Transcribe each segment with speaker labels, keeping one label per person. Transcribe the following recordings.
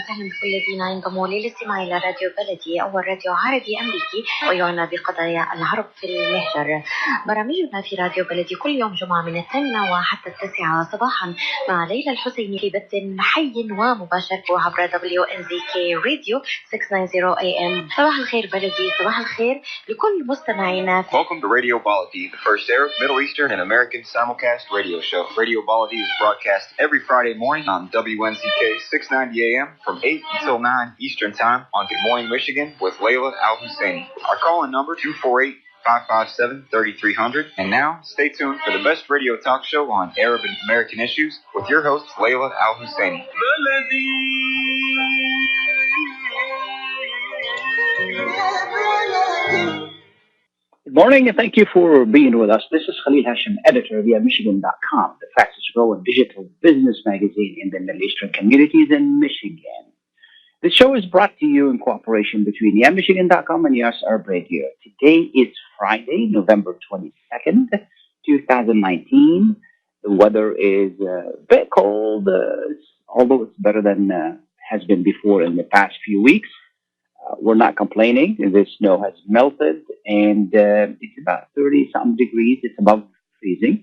Speaker 1: وسهلا بكل الذين ينضموا للاستماع إلى راديو بلدي أول راديو عربي أمريكي ويعنى بقضايا العرب في المهجر. برامجنا في راديو بلدي كل يوم جمعة من 8 وحتى 9 صباحا مع ليلى الحسيني في بث حي ومباشر عبر WNZK راديو 690 AM. صباح الخير بلدي، صباح الخير لكل مستمعينا.
Speaker 2: Welcome to Radio Baladi, the first Arab, Middle Eastern, and American simulcast radio show. Radio Baladi is broadcast every Friday morning on WNZK 690 AM from 8 until 9 Eastern Time on Good Morning Michigan with Layla Al-Husseini. Our call-in number 248-557-3300. And now, stay tuned for the best radio talk show on Arab and American issues with your host, Layla Al-Husseini.
Speaker 3: Good morning, and thank you for being with us. This is Khalil Hachem, editor of wnzk.com, the fastest growing digital business magazine in the Middle Eastern communities in Michigan. The show is brought to you in cooperation between wnzk.com and US Arab Radio. Today is Friday, November 22nd, 2019. The weather is a bit cold, although it's better than has been before in the past few weeks. We're not complaining. The snow has melted, and it's about 30-something degrees. It's above freezing.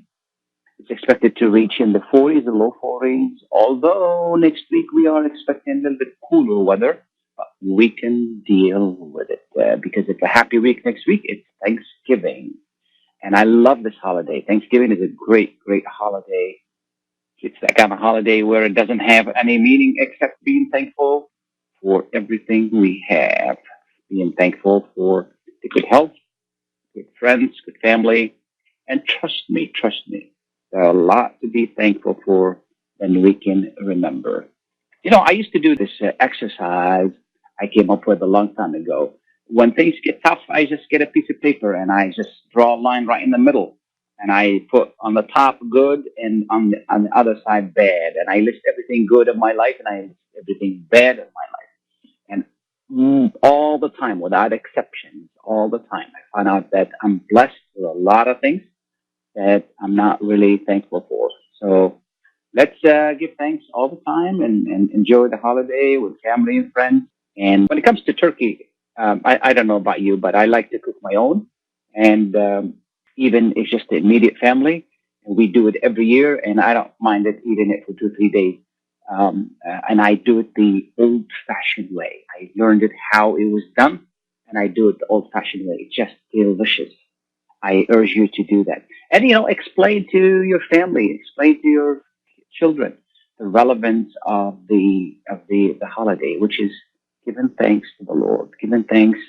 Speaker 3: It's expected to reach in the 40s, the low 40s, although next week we are expecting a little bit cooler weather. But we can deal with it because it's a happy week next week. It's Thanksgiving, and I love this holiday. Thanksgiving is a great, great holiday. It's that kind of holiday where it doesn't have any meaning except being thankful for everything we have, being thankful for the good health, good friends, good family, and trust me, there are a lot to be thankful for and we can remember. You know, I used to do this exercise I came up with a long time ago. When things get tough, I just get a piece of paper and I just draw a line right in the middle. And I put on the top good and on the other side bad. And I list everything good of my life and I list everything bad of my life. And all the time, without exceptions, all the time, I find out that I'm blessed with a lot of things that I'm not really thankful for. So let's give thanks all the time and enjoy the holiday with family and friends. And when it comes to turkey, I don't know about you, but I like to cook my own. And even if it's just the immediate family, and we do it every year, and I don't mind it eating it for 2-3 days. And I do it the old-fashioned way. I learned it how it was done, and I do it the old-fashioned way. It's just delicious. I urge you to do that. And, you know, explain to your family, explain to your children the relevance of the holiday, which is giving thanks to the Lord, giving thanks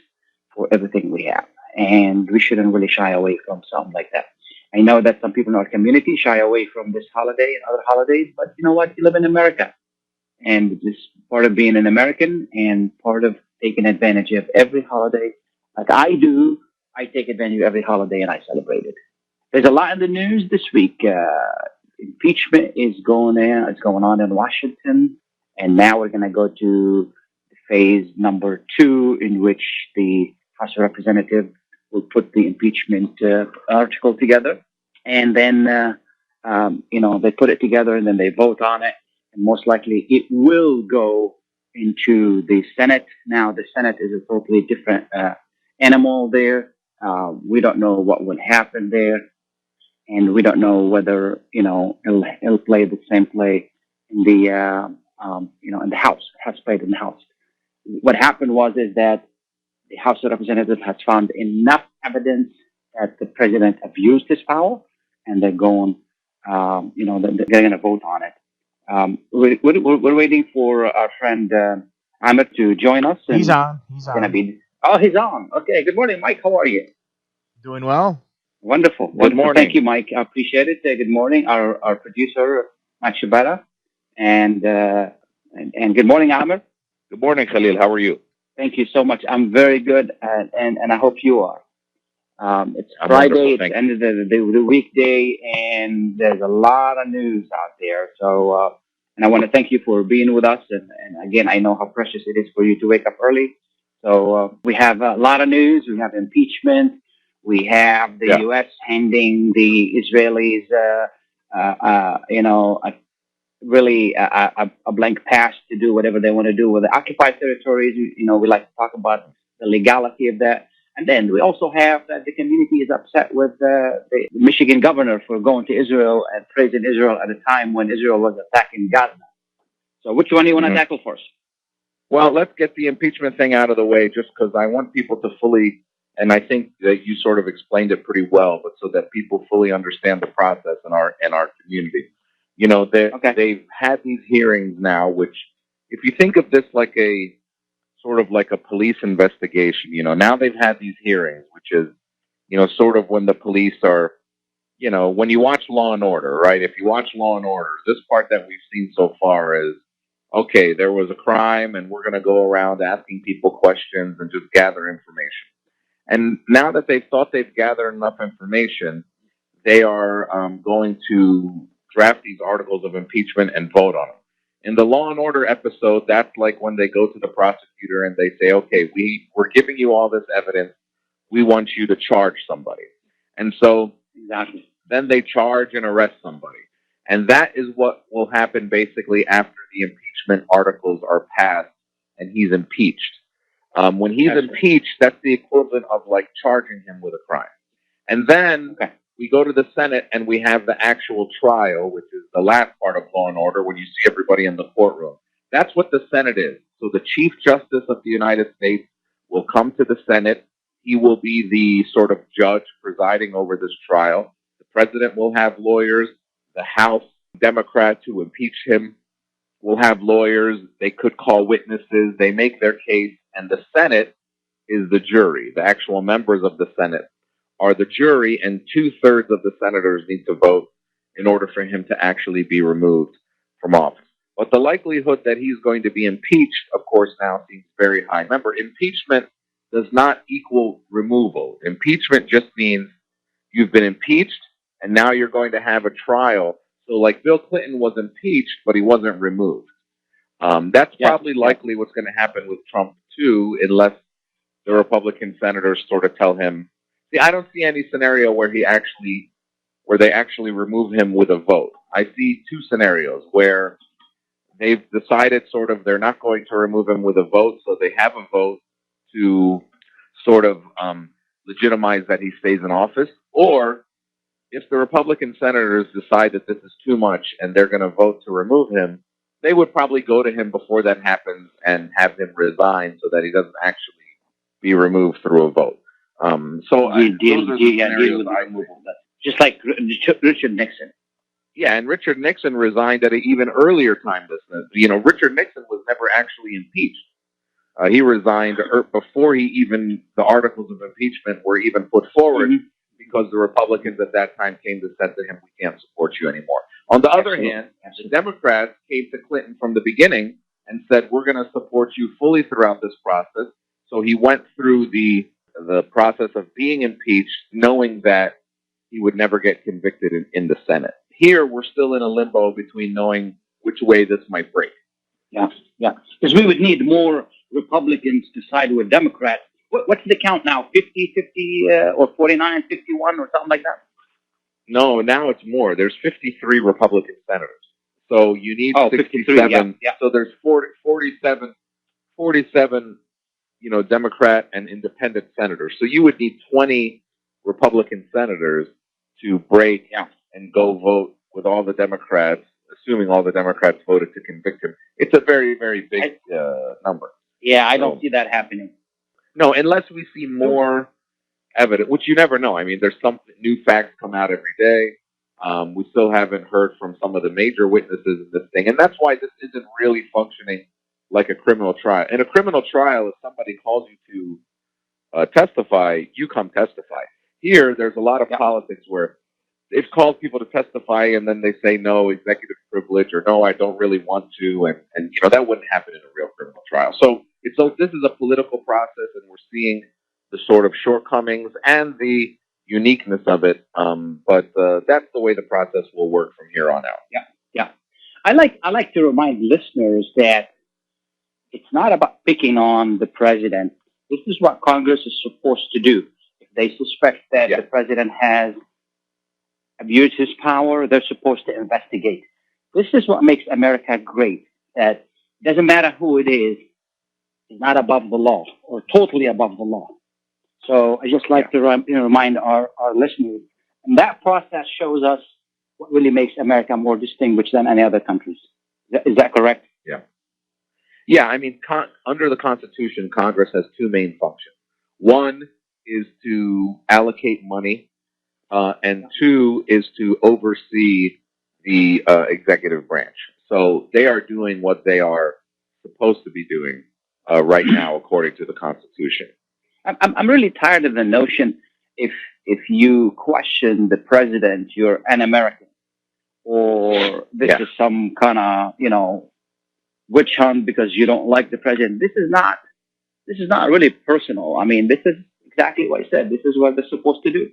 Speaker 3: for everything we have. And we shouldn't really shy away from something like that. I know that some people in our community shy away from this holiday and other holidays, but you know what? You live in America. And this is part of being an American and part of taking advantage of every holiday. Like I do, I take advantage of every holiday and I celebrate it. There's a lot in the news this week. Impeachment is going on in Washington. And now we're going to go to phase number 2, in which the House of Representatives will put the impeachment article together. And then, they put it together and then they vote on it. And most likely it will go into the Senate. Now, the Senate is a totally different animal there. We don't know what will happen there. And we don't know whether, it'll play the same play in the, in the House. It has played in the House. What happened is that the House of Representatives has found enough evidence that the president abused his power, and they're going, they're going to vote on it. We're waiting for our friend Amer to join us. And
Speaker 4: He's on. He's
Speaker 3: on. Okay. Good morning, Mike. How are you?
Speaker 4: Doing well.
Speaker 3: Wonderful.
Speaker 2: Good morning.
Speaker 3: Thank you, Mike. I appreciate it. Good morning, our producer, Mike Shabara. And good morning, Amer.
Speaker 5: Good morning, Khalil. How are you?
Speaker 3: Thank you so much. I'm very good, and I hope you are. It's Friday, it's the end of the weekday, and there's a lot of news out there. So, And I want to thank you for being with us. And again, I know how precious it is for you to wake up early. So we have a lot of news. We have impeachment. We have the U.S. handing the Israelis, really a blank pass to do whatever they want to do with the occupied territories. We like to talk about the legality of that. And then we also have that the community is upset with the Michigan governor for going to Israel and praising Israel at a time when Israel was attacking Gaza. So which one do you want to tackle first?
Speaker 5: Well, let's get the impeachment thing out of the way just because I want people to fully, and I think that you sort of explained it pretty well, but so that people fully understand the process in our community. They've had these hearings now, which if you think of this like a sort of like a police investigation, now they've had these hearings, which is, sort of when the police are, when you watch Law and Order, right? If you watch Law and Order, this part that we've seen so far is, okay, there was a crime and we're going to go around asking people questions and just gather information. And now that they've thought they've gathered enough information, they are going to draft these articles of impeachment and vote on them. In the Law and Order episode, that's like when they go to the prosecutor and they say, okay, we're giving you all this evidence. We want you to charge somebody. And so then they charge and arrest somebody. And that is what will happen basically after the impeachment articles are passed and he's impeached. When he's impeached, that's the equivalent of like charging him with a crime. And then we go to the Senate and we have the actual trial, which is the last part of Law and Order when you see everybody in the courtroom. That's what the Senate is. So the Chief Justice of the United States will come to the Senate. He will be the sort of judge presiding over this trial. The president will have lawyers. The House Democrats who impeach him will have lawyers. They could call witnesses. They make their case. And the Senate is the jury. The actual members of the Senate are the jury, and 2/3 of the senators need to vote in order for him to actually be removed from office. But the likelihood that he's going to be impeached, of course, now seems very high. Remember, impeachment does not equal removal. Impeachment just means you've been impeached, and now you're going to have a trial. So like Bill Clinton was impeached, but he wasn't removed. That's probably likely what's going to happen with Trump, too, unless the Republican senators sort of tell him. See, I don't see any scenario where they actually remove him with a vote. I see two scenarios where they've decided sort of they're not going to remove him with a vote, so they have a vote to sort of legitimize that he stays in office. Or if the Republican senators decide that this is too much and they're going to vote to remove him, they would probably go to him before that happens and have him resign so that he doesn't actually be removed through a vote.
Speaker 3: Just like Richard Nixon.
Speaker 5: Yeah, and Richard Nixon resigned at an even earlier time. Richard Nixon was never actually impeached. He resigned before the articles of impeachment were even put forward because the Republicans at that time came to said to him, we can't support you anymore. On the other hand, the Democrats came to Clinton from the beginning and said, we're going to support you fully throughout this process. So he went through the process of being impeached, knowing that he would never get convicted in the Senate. Here, we're still in a limbo between knowing which way this might break.
Speaker 3: Yeah. Because we would need more Republicans to side with Democrats. What's the count now? 50, or 49, 51, or something like that?
Speaker 5: No, now it's more. There's 53 Republican senators. So you need 67.
Speaker 3: 53, yeah.
Speaker 5: So there's 47, Democrat and independent senators. So you would need 20 Republican senators to break and go vote with all the Democrats, assuming all the Democrats voted to convict him. It's a very, very big number.
Speaker 3: Yeah, I don't see that happening.
Speaker 5: No, unless we see more evidence, which you never know. I mean, there's some new facts come out every day. We still haven't heard from some of the major witnesses in this thing. And that's why this isn't really functioning like a criminal trial. In a criminal trial, if somebody calls you to testify, you come testify. Here, there's a lot of politics where they've called people to testify and then they say, no, executive privilege, or no, I don't really want to. And that wouldn't happen in a real criminal trial. So this is a political process, and we're seeing the sort of shortcomings and the uniqueness of it. But that's the way the process will work from here on out.
Speaker 3: Yeah. I like to remind listeners that it's not about picking on the president. This is what Congress is supposed to do. If they suspect that the president has abused his power, they're supposed to investigate. This is what makes America great. That doesn't matter who it is not above the law or totally above the law. So I just like to remind our listeners. And that process shows us what really makes America more distinguished than any other countries. Is that correct?
Speaker 5: Yeah. Yeah, I mean, under the Constitution, Congress has two main functions. One is to allocate money, and two is to oversee the executive branch. So they are doing what they are supposed to be doing right now, according to the Constitution.
Speaker 3: I'm really tired of the notion if you question the president, you're an American, or this is some kind of witch hunt because you don't like the president. This is not really personal. I mean, this is exactly what I said. This is what they're supposed to do.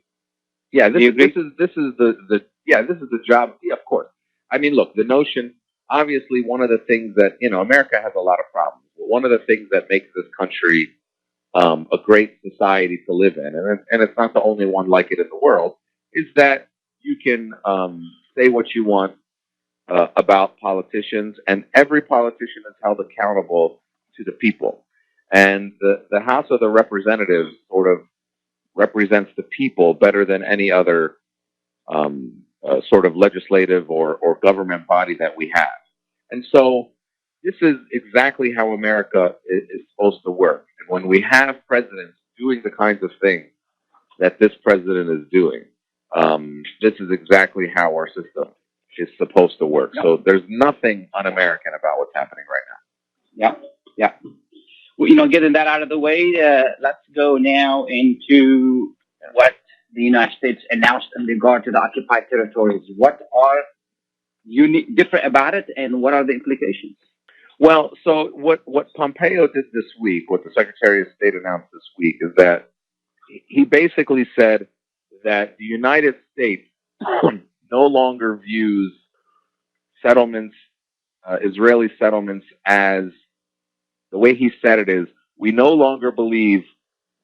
Speaker 5: Yeah, this is the job. Yeah, of course. I mean, look, the notion. Obviously, one of the things that America has a lot of problems. But one of the things that makes this country a great society to live in, and it's not the only one like it in the world, is that you can say what you want about politicians, and every politician is held accountable to the people. And the House of the Representatives sort of represents the people better than any other sort of legislative or government body that we have. And so this is exactly how America is supposed to work. And when we have presidents doing the kinds of things that this president is doing, this is exactly how our system is supposed to work. Yep. So there's nothing un-American about what's happening right now.
Speaker 3: Yeah. Well, getting that out of the way, let's go now into what the United States announced in regard to the occupied territories. What are different about it, and what are the implications?
Speaker 5: Well, so what Pompeo did this week, what the Secretary of State announced this week, is that he basically said that the United States no longer views settlements, Israeli settlements, as the way he said it is, we no longer believe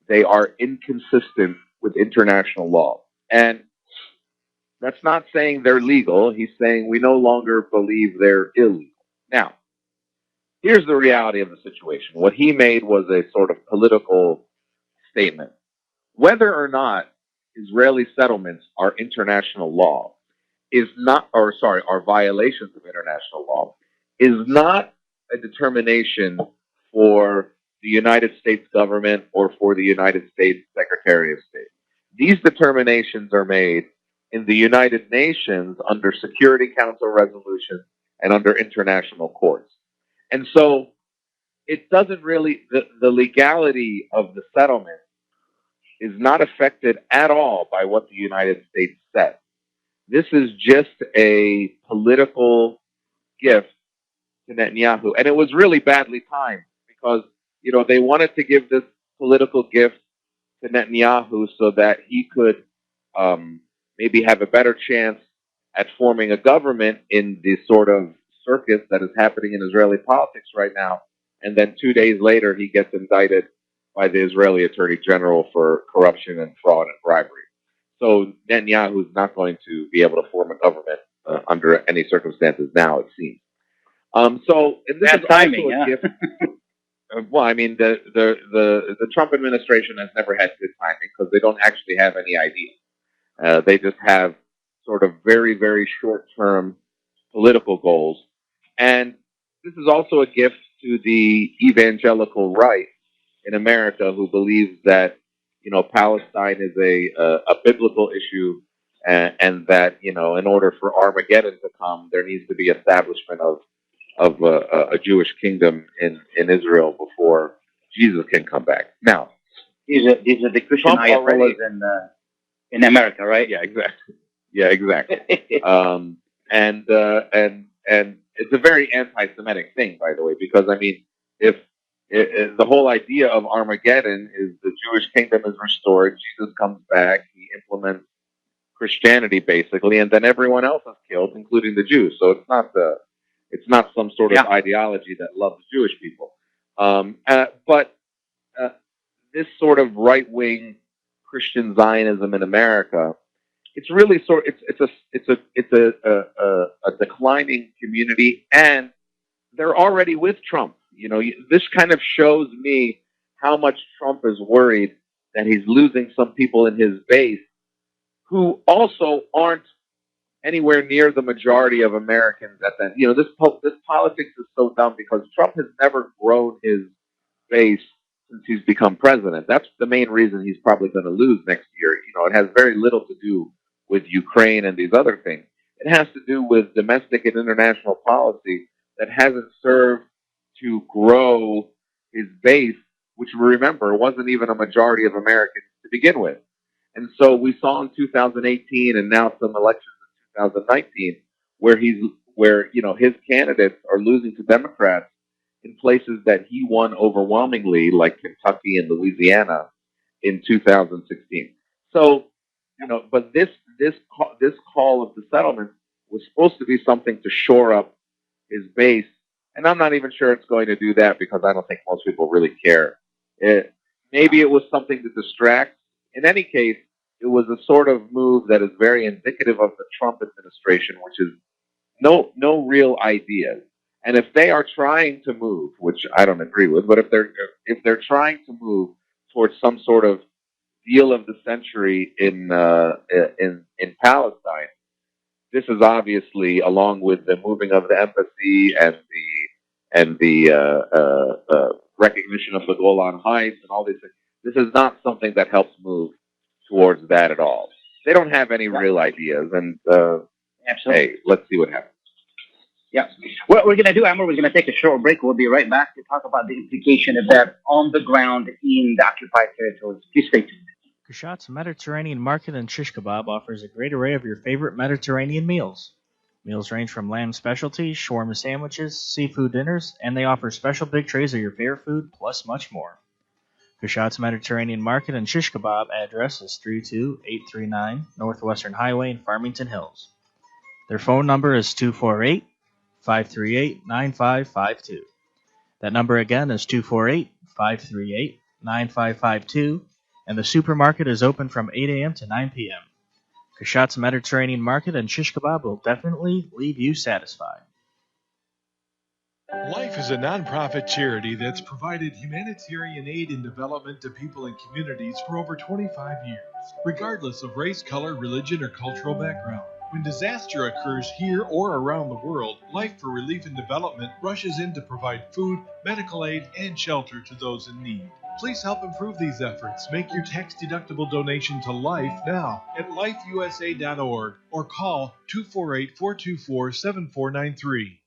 Speaker 5: they are inconsistent with international law. And that's not saying they're legal. He's saying we no longer believe they're illegal. Now, here's the reality of the situation. What he made was a sort of political statement. Whether or not Israeli settlements are international law are violations of international law, is not a determination for the United States government or for the United States Secretary of State. These determinations are made in the United Nations under Security Council resolutions and under international courts. And so it doesn't really, the legality of the settlement is not affected at all by what the United States said. This is just a political gift to Netanyahu. And it was really badly timed because, they wanted to give this political gift to Netanyahu so that he could maybe have a better chance at forming a government in the sort of circus that is happening in Israeli politics right now. And then 2 days later, he gets indicted by the Israeli Attorney General for corruption and fraud and bribery. So Netanyahu is not going to be able to form a government under any circumstances now, it seems. So and this is timing, also a gift. Well, I mean, the Trump administration has never had good timing because they don't actually have any idea. They just have sort of very, very short-term political goals. And this is also a gift to the evangelical right in America who believes that, Palestine is a biblical issue and that, in order for Armageddon to come, there needs to be establishment of a Jewish kingdom in Israel before Jesus can come back. Now,
Speaker 3: these are the Christian Ayatollahs in America, right?
Speaker 5: Yeah, exactly. Yeah, exactly. And it's a very anti-Semitic thing, by the way, because I mean, if the whole idea of Armageddon is the Jewish kingdom is restored, Jesus comes back, he implements Christianity basically, and then everyone else is killed, including the Jews. So it's not It's not some sort of ideology that loves Jewish people. But this sort of right-wing Christian Zionism in America, it's really it's a declining community, and they're already with Trump. This kind of shows me how much Trump is worried that he's losing some people in his base who also aren't anywhere near the majority of Americans at that. This politics is so dumb because Trump has never grown his base since he's become president. That's the main reason he's probably going to lose next year. It has very little to do with Ukraine and these other things. It has to do with domestic and international policy that hasn't served to grow his base, which, remember, wasn't even a majority of Americans to begin with. And so we saw in 2018 and now some elections in 2019 where his candidates are losing to Democrats in places that he won overwhelmingly, like Kentucky and Louisiana in 2016. So, but this call of the settlement was supposed to be something to shore up his base, and I'm not even sure it's going to do that because I don't think most people really care. Maybe it was something to distract. In any case, it was a sort of move that is very indicative of the Trump administration, which is no real ideas. And if they are trying to move, which I don't agree with, but if they're trying to move towards some sort of deal of the century in Palestine, this is obviously, along with the moving of the embassy and the recognition of the Golan Heights and all these things, this is not something that helps move towards that at all. They don't have any real ideas, and hey, let's see what happens.
Speaker 3: Yeah. What we're going to do, Amer, we're going to take a short break. We'll be right back to talk about the implication of that on the ground in the occupied territories. Please stay tuned.
Speaker 4: Kashat's Mediterranean Market and Shish Kebab offers a great array of your favorite Mediterranean meals. Meals range from lamb specialties, shawarma sandwiches, seafood dinners, and they offer special big trays of your favorite food, plus much more. Kashat's Mediterranean Market and Shish Kebab address is 32839 Northwestern Highway in Farmington Hills. Their phone number is 248-538-9552. That number again is 248-538-9552, and the supermarket is open from 8 a.m. to 9 p.m. Kashat's Mediterranean Market and Shish Kebab will definitely leave you satisfied.
Speaker 6: Life is a nonprofit charity that's provided humanitarian aid and development to people and communities for over 25 years, regardless of race, color, religion, or cultural background. When disaster occurs here or around the world, Life for Relief and Development rushes in to provide food, medical aid, and shelter to those in need. Please help improve these efforts. Make your tax-deductible donation to Life now at lifeusa.org or call 248-424-7493.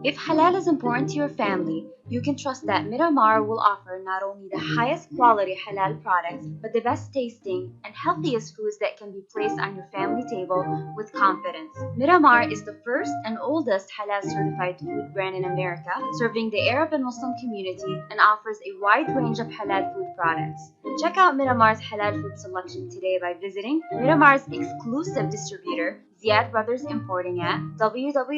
Speaker 7: If halal is important to your family, you can trust that Miramar will offer not only the highest quality halal products, but the best tasting and healthiest foods that can be placed on your family table with confidence. Miramar is the first and oldest halal certified food brand in America, serving the Arab and Muslim community, and offers a wide range of halal food products. Check out Miramar's halal food selection today by visiting Miramar's exclusive distributor, Ziad Brothers Importing, at www.ziad.com.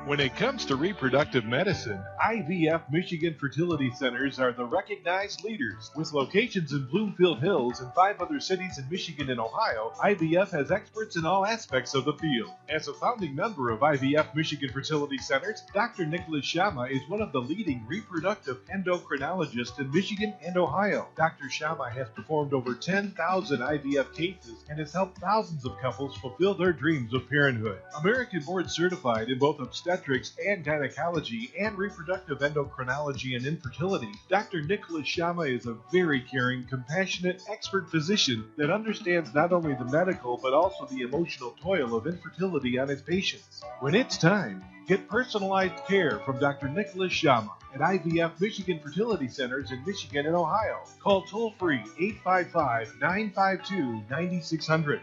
Speaker 6: When it comes to reproductive medicine, IVF Michigan Fertility Centers are the recognized leaders. With locations in Bloomfield Hills and 5 other cities in Michigan and Ohio, IVF has experts in all aspects of the field. As a founding member of IVF Michigan Fertility Centers, Dr. Nicholas Shama is one of the leading reproductive endocrinologists in Michigan and Ohio. Dr. Shama has performed over 10,000 IVF cases and has helped thousands of couples fulfill their dreams of parenthood. American board certified in both obstetrics and gynecology and reproductive endocrinology and infertility, Dr. Nicholas Shama is a very caring, compassionate, expert physician that understands not only the medical but also the emotional toil of infertility on his patients. When it's time, get personalized care from Dr. Nicholas Shama at IVF Michigan Fertility Centers in Michigan and Ohio. Call toll-free 855-952-9600,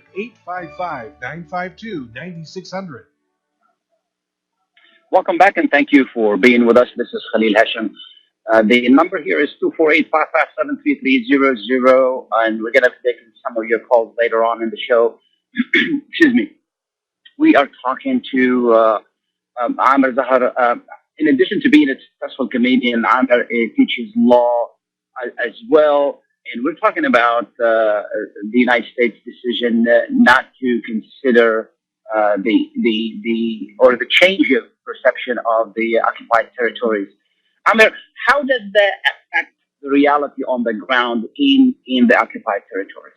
Speaker 6: 855-952-9600.
Speaker 3: Welcome back, and thank you for being with us. This is Khalil Hachem. The number here is 248-557-3300, and we're going to be taking some of your calls later on in the show. Excuse me. we are talking to Amer Zahr. In addition to being a successful comedian, Amer teaches law as well. And we're talking about the United States decision not to consider the change of perception of the occupied territories. Amer, how does that affect the reality on the ground in the occupied territories?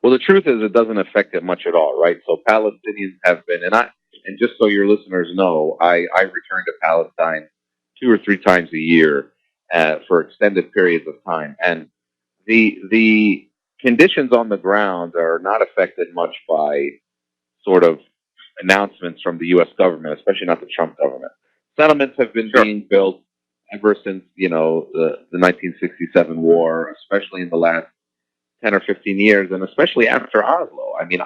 Speaker 5: Well, the truth is it doesn't affect it much at all, right? So Palestinians have been, and just so your listeners know, I return to Palestine 2 or 3 times a year for extended periods of time, and the conditions on the ground are not affected much by sort of announcements from the U.S. government, especially not the Trump government. Settlements have been being built ever since the 1967 war, especially in the last 10 or 15 years, and especially after Oslo. I mean,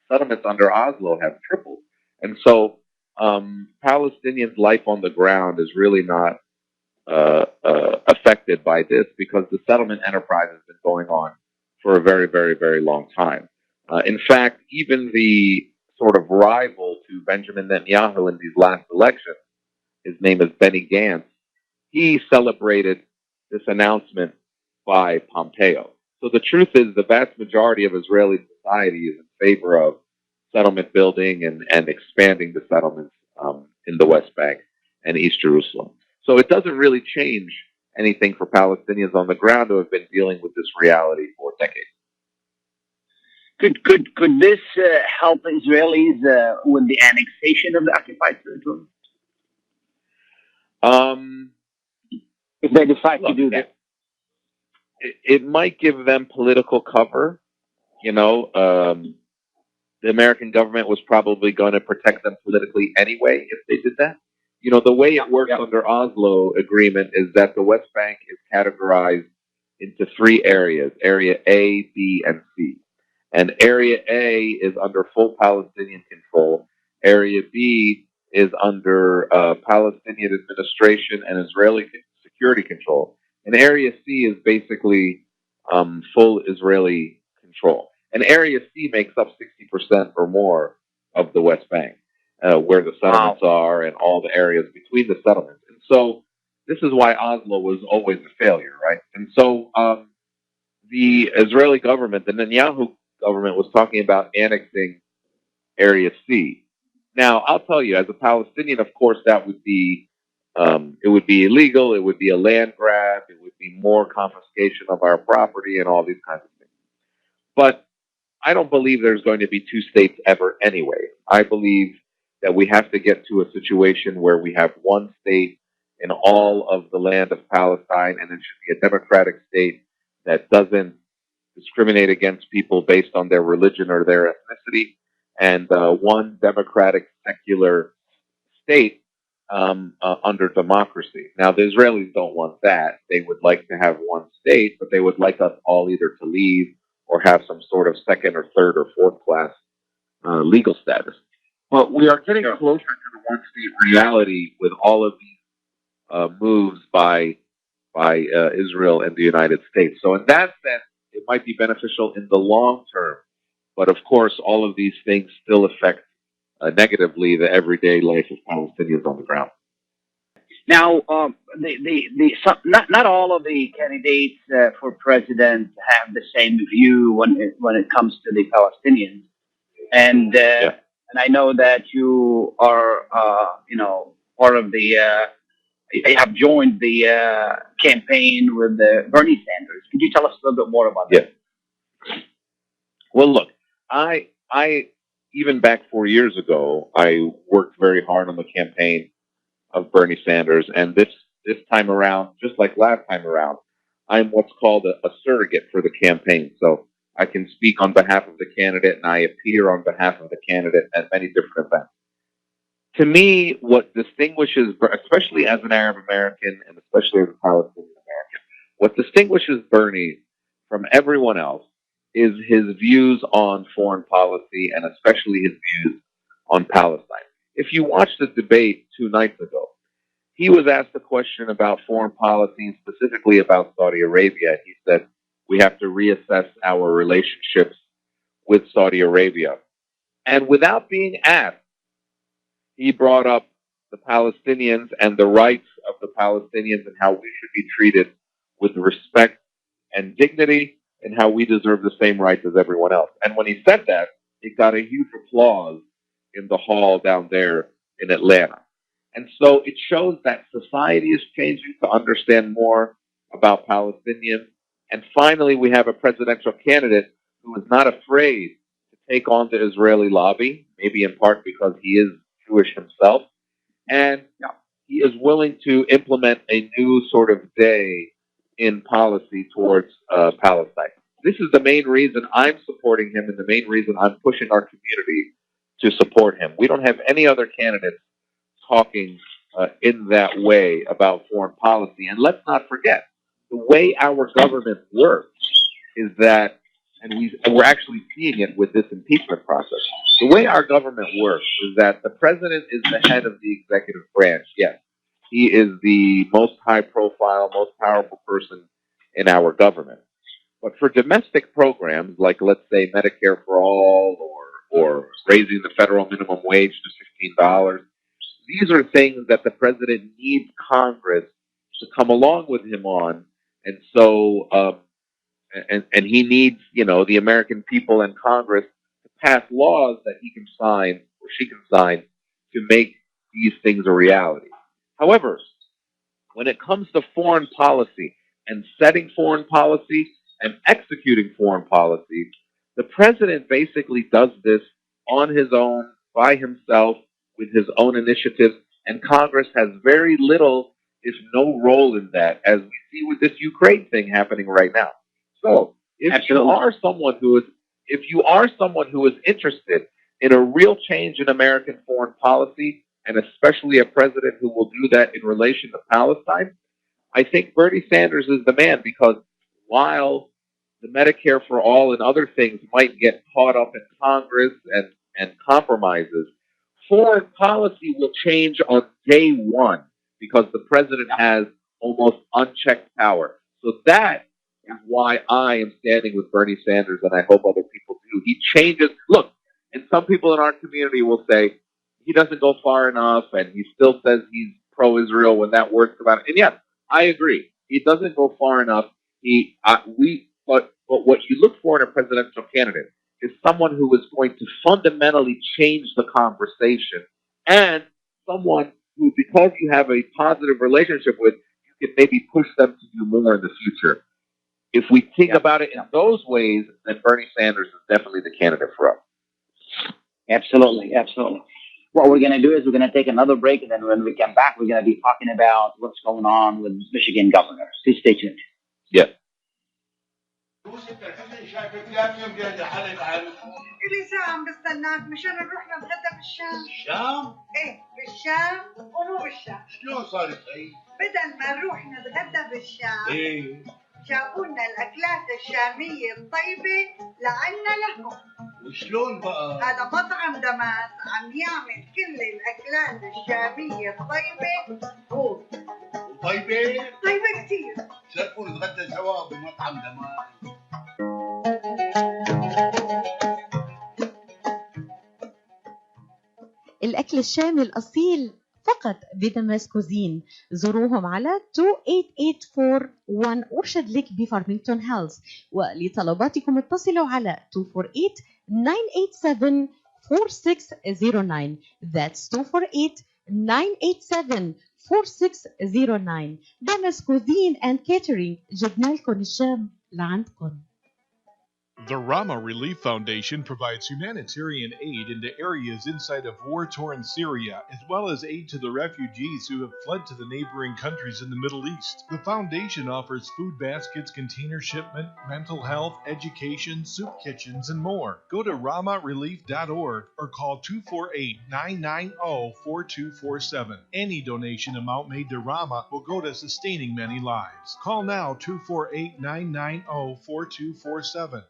Speaker 5: settlements under Oslo have tripled. And so Palestinians' life on the ground is really not affected by this because the settlement enterprise has been going on for a very, very, very long time. In fact, even the sort of rival to Benjamin Netanyahu in these last elections, his name is Benny Gantz, he celebrated this announcement by Pompeo. So the truth is the vast majority of Israeli society is in favor of settlement building and expanding the settlements in the West Bank and East Jerusalem. So it doesn't really change anything for Palestinians on the ground who have been dealing with this reality for decades.
Speaker 3: Could this help Israelis with the annexation of the occupied territory? If they decide to do that.
Speaker 5: It might give them political cover. The American government was probably going to protect them politically anyway if they did that. The way it works under Oslo agreement is that the West Bank is categorized into 3 areas, Area A, B, and C. And Area A is under full Palestinian control. Area B is under Palestinian administration and Israeli security control. And Area C is basically full Israeli control. And Area C makes up 60% or more of the West Bank, where the settlements are and all the areas between the settlements. And so this is why Oslo was always a failure, right? And so the Israeli government, the Netanyahu government, was talking about annexing Area C. Now, I'll tell you, as a Palestinian, of course, that would be it would be illegal. It would be a land grab. It would be more confiscation of our property and all these kinds of things. But I don't believe there's going to be 2 states ever anyway. I believe that we have to get to a situation where we have 1 state in all of the land of Palestine, and it should be a democratic state that doesn't discriminate against people based on their religion or their ethnicity, and 1 democratic secular state under democracy. Now, the Israelis don't want that. They would like to have 1 state, but they would like us all either to leave or have some sort of 2nd or 3rd or 4th class legal status. But we are getting closer to the 1-state reality with all of these moves by Israel and the United States. So in that sense, it might be beneficial in the long term. But of course, all of these things still affect negatively the everyday life of Palestinians on the ground.
Speaker 3: Now, not all of the candidates for president have the same view when it comes to the Palestinians, and I know that you are part of the you have joined the campaign with Bernie Sanders. Could you tell us a little bit more about that?
Speaker 5: Well, look, I even back 4 years ago, I worked very hard on the campaign of Bernie Sanders, and this time around, just like last time around, I'm what's called a surrogate for the campaign. So I can speak on behalf of the candidate, and I appear on behalf of the candidate at many different events. To me, what distinguishes, especially as an Arab American and especially as a Palestinian American, what distinguishes Bernie from everyone else is his views on foreign policy and especially his views on Palestine. If you watched the debate 2 nights ago, he was asked a question about foreign policy, specifically about Saudi Arabia. He said, we have to reassess our relationships with Saudi Arabia. And without being asked, he brought up the Palestinians and the rights of the Palestinians and how we should be treated with respect and dignity and how we deserve the same rights as everyone else. And when he said that, it got a huge applause in the hall down there in Atlanta. And so it shows that society is changing to understand more about Palestinians. And finally, we have a presidential candidate who is not afraid to take on the Israeli lobby, maybe in part because he is Jewish himself. And he is willing to implement a new sort of day in policy towards Palestine. This is the main reason I'm supporting him and the main reason I'm pushing our community to support him. We don't have any other candidates talking in that way about foreign policy. And let's not forget, the way our government works is that, and we're actually seeing it with this impeachment process, the way our government works is that the president is the head of the executive branch, yes. He is the most high-profile, most powerful person in our government. But for domestic programs, like, let's say, Medicare for All or raising the federal minimum wage to $15, these are things that the president needs Congress to come along with him on. And so, and he needs, the American people and Congress to pass laws that he can sign or she can sign to make these things a reality. However, when it comes to foreign policy and setting foreign policy and executing foreign policy, the president basically does this on his own, by himself, with his own initiatives, and Congress has very little, if no role in that, as we see with this Ukraine thing happening right now. So, if you are someone who is interested in a real change in American foreign policy, and especially a president who will do that in relation to Palestine, I think Bernie Sanders is the man, because while the Medicare for All and other things might get caught up in Congress and compromises, foreign policy will change on day one because the president has almost unchecked power. So that is why I am standing with Bernie Sanders, and I hope other people do. He changes. Look, and some people in our community will say he doesn't go far enough, and he still says he's pro-Israel when that word's come out. And yes, I agree. He doesn't go far enough. But what you look for in a presidential candidate is someone who is going to fundamentally change the conversation, and someone who, because you have a positive relationship with, you can maybe push them to do more in the future. If we think about it in those ways, then Bernie Sanders is definitely the candidate for us.
Speaker 3: Absolutely, absolutely. What we're going to do is we're going to take another break, and then when we come back, we're going to be talking about what's going on with Michigan governor. Please stay tuned.
Speaker 5: Yes.
Speaker 8: إلي ساعة عم بستناك مشان نروح نتغدى بالشام. الشام؟ إيه بالشام ومو بالشام.
Speaker 9: شلون صارت هي؟
Speaker 8: بدل ما نروح نتغدى بالشام.
Speaker 9: إيه
Speaker 8: جابوا لنا الأكلات الشامية الطيبة لعنا لهم.
Speaker 9: وشلون بقى؟
Speaker 8: هذا مطعم دماس عم يعمل كل الأكلات الشامية الطيبة هو.
Speaker 9: طيبة؟
Speaker 8: طيبة كتير.
Speaker 9: شرفوا نتغدى سوا بمطعم دماس.
Speaker 10: الأكل الشامي الأصيل فقط بدمس كوزين. زوروهم على 28841 أرشد لك بفارمينغتون هيلز، ولطلباتكم اتصلوا على 248-987-4609. That's 248-987-4609. دمس كوزين and catering، جبنا لكم الشام لعندكم.
Speaker 6: The Rama Relief Foundation provides humanitarian aid into areas inside of war-torn Syria, as well as aid to the refugees who have fled to the neighboring countries in the Middle East. The foundation offers food baskets, container shipment, mental health, education, soup kitchens, and more. Go to ramarelief.org or call 248-990-4247. Any donation amount made to Rama will go to sustaining many lives. Call now 248-990-4247.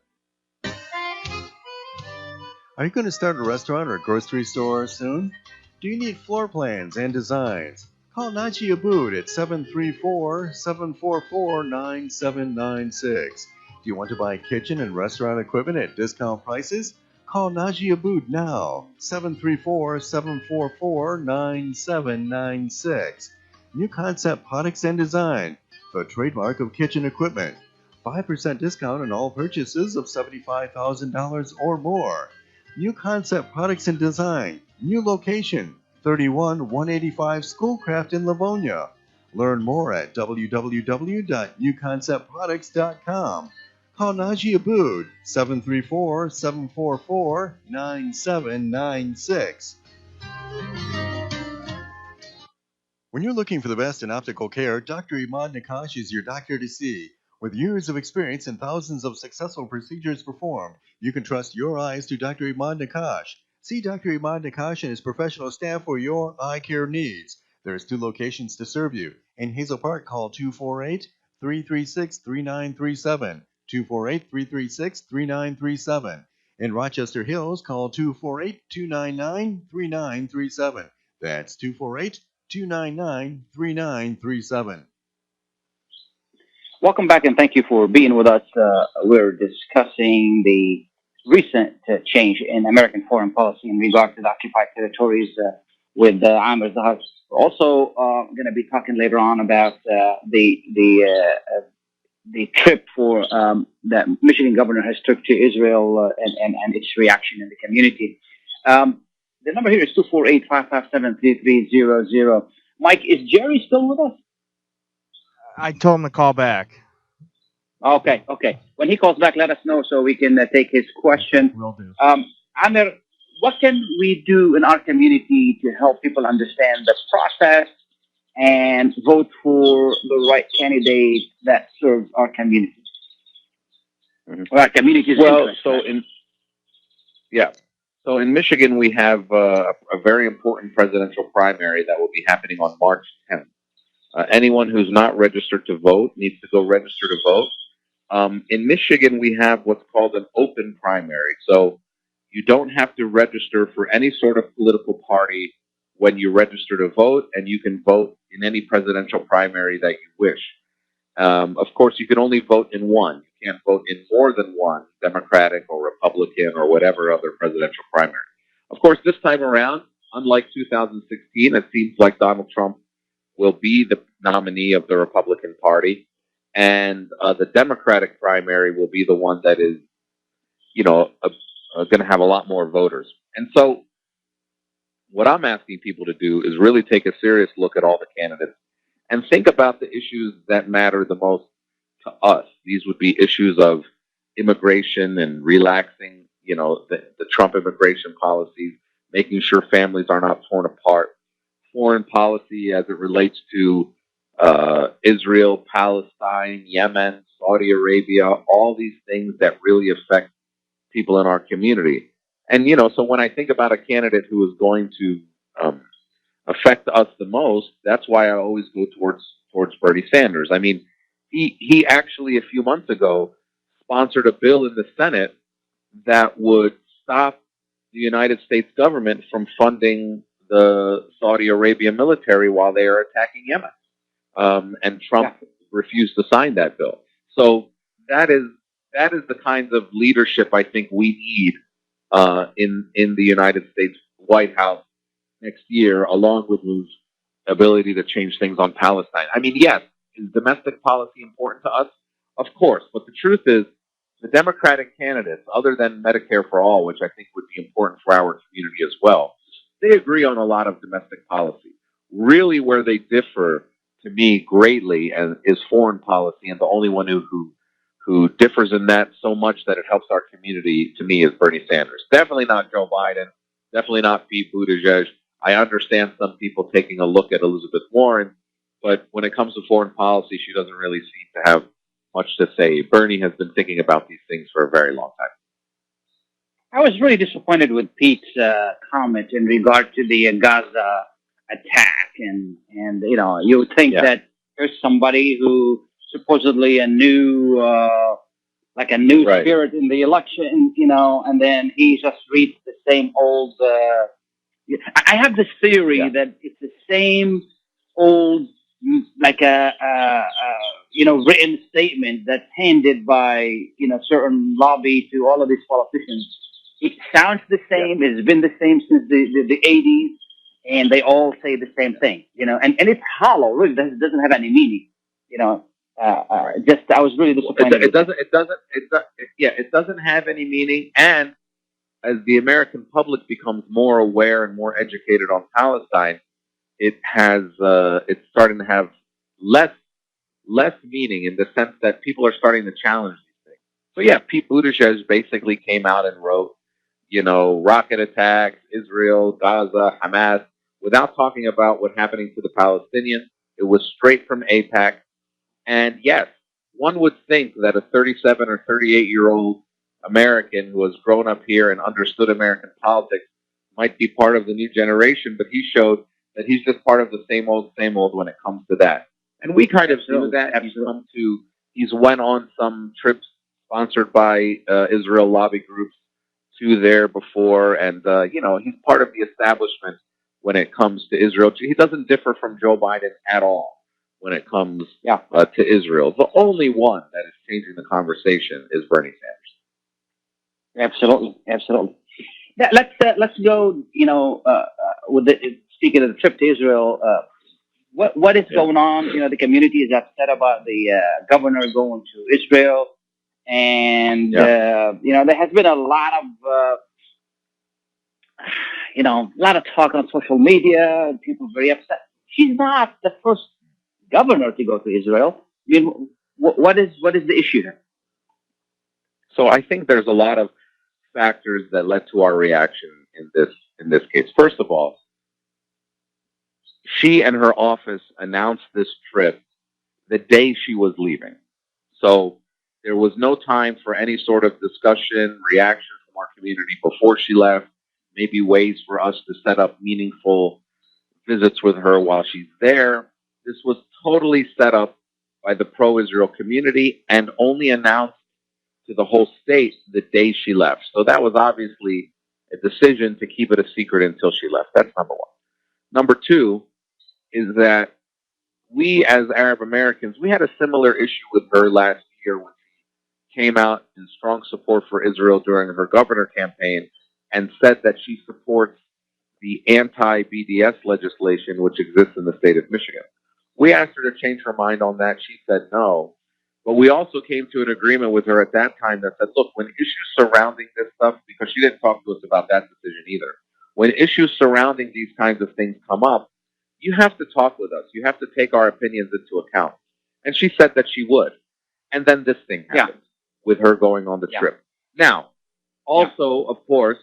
Speaker 11: Are you going to start a restaurant or grocery store soon? Do you need floor plans and designs? Call Nachi Abood at 734-744-9796. Do you want to buy kitchen and restaurant equipment at discount prices? Call Najee Abood now, 734-744-9796. New Concept Products and Design, the trademark of kitchen equipment. 5% discount on all purchases of $75,000 or more. New Concept Products and Design, new location, 31185 Schoolcraft in Livonia. Learn more at www.newconceptproducts.com. Call Najee Abood, 734-744-9796. When you're looking for the best in optical care, Dr. Imad Nakash is your doctor to see. With years of experience and thousands of successful procedures performed, you can trust your eyes to Dr. Imad Nakash. See Dr. Imad Nakash and his professional staff for your eye care needs. There's 2 locations to serve you. In Hazel Park, call 248-336-3937. 248-336-3937. In Rochester Hills, call 248-299-3937. That's 248-299-3937.
Speaker 3: Welcome back, and thank you for being with us. We're discussing the recent change in American foreign policy in regard to the occupied territories with Amer Zahr. We're also going to be talking later on about the trip for that Michigan governor has took to Israel and its reaction in the community. The number here is 248-557-3300. Mike, is Jerry still with us?
Speaker 4: I told him to call back.
Speaker 3: Okay. When he calls back, let us know so we can take his question.
Speaker 4: Will do.
Speaker 3: Amer, what can we do in our community to help people understand the process and vote for the right candidate that serves our community? Or our community's interest,
Speaker 5: So in Michigan, we have a very important presidential primary that will be happening on March 10th. Anyone who's not registered to vote needs to go register to vote. In Michigan, we have what's called an open primary. So you don't have to register for any sort of political party when you register to vote, and you can vote in any presidential primary that you wish. Of course, you can only vote in one. You can't vote in more than one, Democratic or Republican or whatever other presidential primary. Of course, this time around, unlike 2016, it seems like Donald Trump will be the nominee of the Republican Party, and the Democratic primary will be the one that is, going to have a lot more voters. And so what I'm asking people to do is really take a serious look at all the candidates and think about the issues that matter the most to us. These would be issues of immigration and relaxing, the Trump immigration policies, making sure families are not torn apart, foreign policy as it relates to Israel, Palestine, Yemen, Saudi Arabia, all these things that really affect people in our community. And, so when I think about a candidate who is going to affect us the most, that's why I always go towards Bernie Sanders. I mean, he actually a few months ago sponsored a bill in the Senate that would stop the United States government from funding the Saudi Arabia military while they are attacking Yemen. And Trump refused to sign that bill. So that is the kinds of leadership I think we need in the United States White House next year, along with his ability to change things on Palestine. I mean, yes, is domestic policy important to us? Of course. But the truth is, the Democratic candidates, other than Medicare for All, which I think would be important for our community as well, they agree on a lot of domestic policy. Really where they differ, to me, greatly is foreign policy, and the only one who differs in that so much that it helps our community, to me, is Bernie Sanders. Definitely not Joe Biden. Definitely not Pete Buttigieg. I understand some people taking a look at Elizabeth Warren, but when it comes to foreign policy, she doesn't really seem to have much to say. Bernie has been thinking about these things for a very long time.
Speaker 3: I was really disappointed with Pete's comment in regard to the Gaza attack, and you would think that there's somebody who supposedly a new spirit in the election, and then he just reads the same old. I have this theory that it's the same old, like written statement that's handed by certain lobby to all of these politicians. It sounds the same. It's been the same since the 80s, and they all say the same thing, and it's hollow. Really, it doesn't have any meaning, you know. Just I was really disappointed.
Speaker 5: It doesn't have any meaning. And as the American public becomes more aware and more educated on Palestine, it's starting to have less meaning in the sense that people are starting to challenge these things. So yeah, Pete Buttigieg basically came out and wrote, rocket attacks, Israel, Gaza, Hamas, without talking about what's happening to the Palestinians. It was straight from AIPAC. And yes, one would think that a 37 or 38-year-old American who has grown up here and understood American politics might be part of the new generation, but he showed that he's just part of the same old when it comes to that. And we kind of knew that. He's went on some trips sponsored by Israel lobby groups to there before, and he's part of the establishment when it comes to Israel. He doesn't differ from Joe Biden at all when it comes to Israel. The only one that is changing the conversation is Bernie Sanders.
Speaker 3: Absolutely. Let's go. With speaking of the trip to Israel, what is going on? The community is upset about the governor going to Israel. And, there has been a lot of talk on social media, and people very upset. She's not the first governor to go to Israel. I mean, what is the issue here?
Speaker 5: So I think there's a lot of factors that led to our reaction in this case. First of all, she and her office announced this trip the day she was leaving. So there was no time for any sort of discussion, reaction from our community before she left, maybe ways for us to set up meaningful visits with her while she's there. This was totally set up by the pro-Israel community and only announced to the whole state the day she left. So that was obviously a decision to keep it a secret until she left. That's number one. Number two is that we as Arab Americans, we had a similar issue with her last year when she came out in strong support for Israel during her governor campaign and said that she supports the anti-BDS legislation which exists in the state of Michigan. We asked her to change her mind on that. She said no. But we also came to an agreement with her at that time that said, look, when issues surrounding this stuff, because she didn't talk to us about that decision either, when issues surrounding these kinds of things come up, you have to talk with us. You have to take our opinions into account. And she said that she would. And then this thing happened with her going on the trip. Now, also, of course,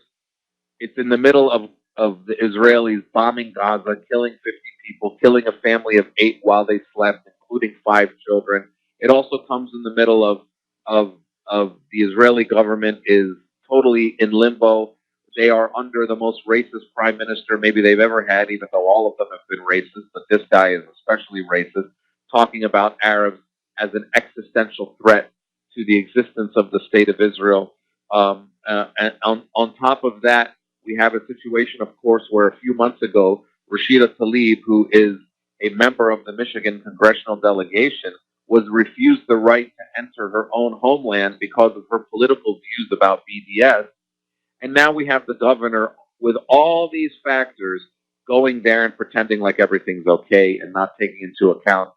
Speaker 5: it's in the middle of the Israelis bombing Gaza, killing 50 people, killing a family of 8 while they slept, including 5 children. It also comes in the middle of the Israeli government is totally in limbo. They are under the most racist prime minister maybe they've ever had, even though all of them have been racist, but this guy is especially racist, talking about Arabs as an existential threat to the existence of the state of Israel. And on top of that, we have a situation, of course, where a few months ago, Rashida Tlaib, who is a member of the Michigan congressional delegation, was refused the right to enter her own homeland because of her political views about BDS. And now we have the governor with all these factors going there and pretending like everything's okay and not taking into account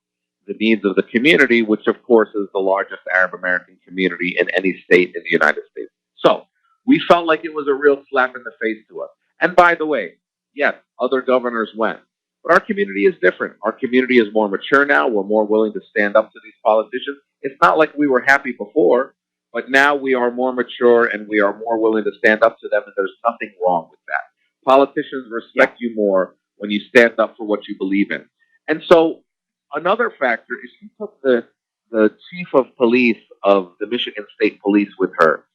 Speaker 5: the needs of the community, which of course is the largest Arab American community in any state in the United States. So we felt like it was a real slap in the face to us. And by the way, yes, other governors went. But our community is different. Our community is more mature now. We're more willing to stand up to these politicians. It's not like we were happy before, but now we are more mature and we are more willing to stand up to them, and there's nothing wrong with that. Politicians respect you more when you stand up for what you believe in. And so another factor is she took the chief of police of the Michigan State Police with her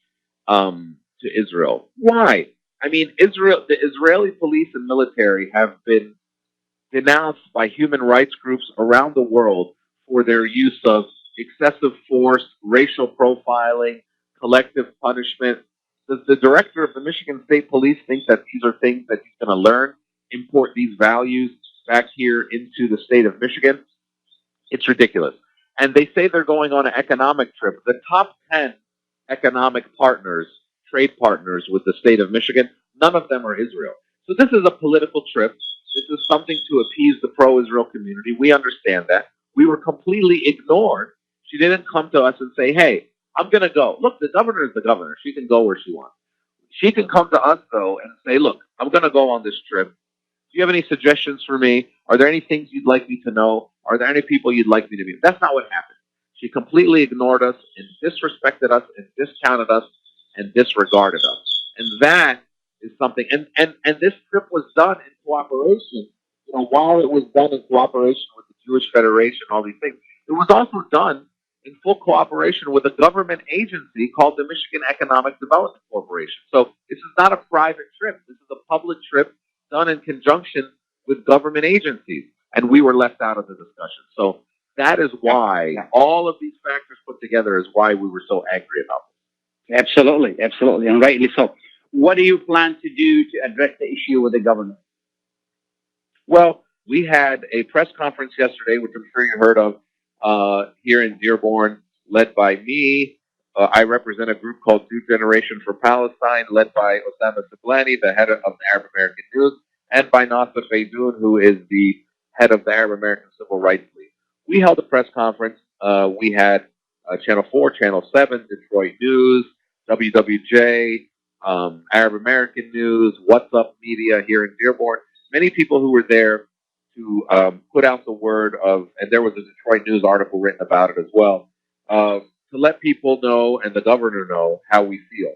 Speaker 5: to Israel. Why? I mean, the Israeli police and military have been denounced by human rights groups around the world for their use of excessive force, racial profiling, collective punishment. Does the director of the Michigan State Police think that these are things that he's going to learn, import these values back here into the state of Michigan? It's ridiculous. And they say they're going on an economic trip. The top 10 economic partners trade partners with the state of Michigan. None of them are Israel. So this is a political trip. This is something to appease the pro-Israel community. We understand that. We were completely ignored. She didn't come to us and say, hey, I'm going to go. Look, the governor is the governor. She can go where she wants. She can come to us, though, and say, look, I'm going to go on this trip. Do you have any suggestions for me? Are there any things you'd like me to know? Are there any people you'd like me to meet? That's not what happened. She completely ignored us and disrespected us and discounted us and disregarded us. And that is something. And this trip was done in cooperation. You know, while it was done in cooperation with the Jewish Federation, all these things, it was also done in full cooperation with a government agency called the Michigan Economic Development Corporation. So this is not a private trip. This is a public trip done in conjunction with government agencies. And we were left out of the discussion. So that is why all of these factors put together is why we were so angry about it.
Speaker 3: Absolutely, absolutely, and rightly so. What do you plan to do to address the issue with the governor?
Speaker 5: Well, we had a press conference yesterday, which I'm sure you heard of, here in Dearborn, led by me. I represent a group called New Generation for Palestine, led by Osama Siblani, the head of the Arab American News, and by Nasser Faydoun, who is the head of the Arab American Civil Rights League. We held a press conference. We had Channel 4, Channel 7, Detroit News, WWJ, Arab American News, What's Up Media here in Dearborn. Many people who were there to put out the word of, and there was a Detroit News article written about it as well, to let people know and the governor know how we feel.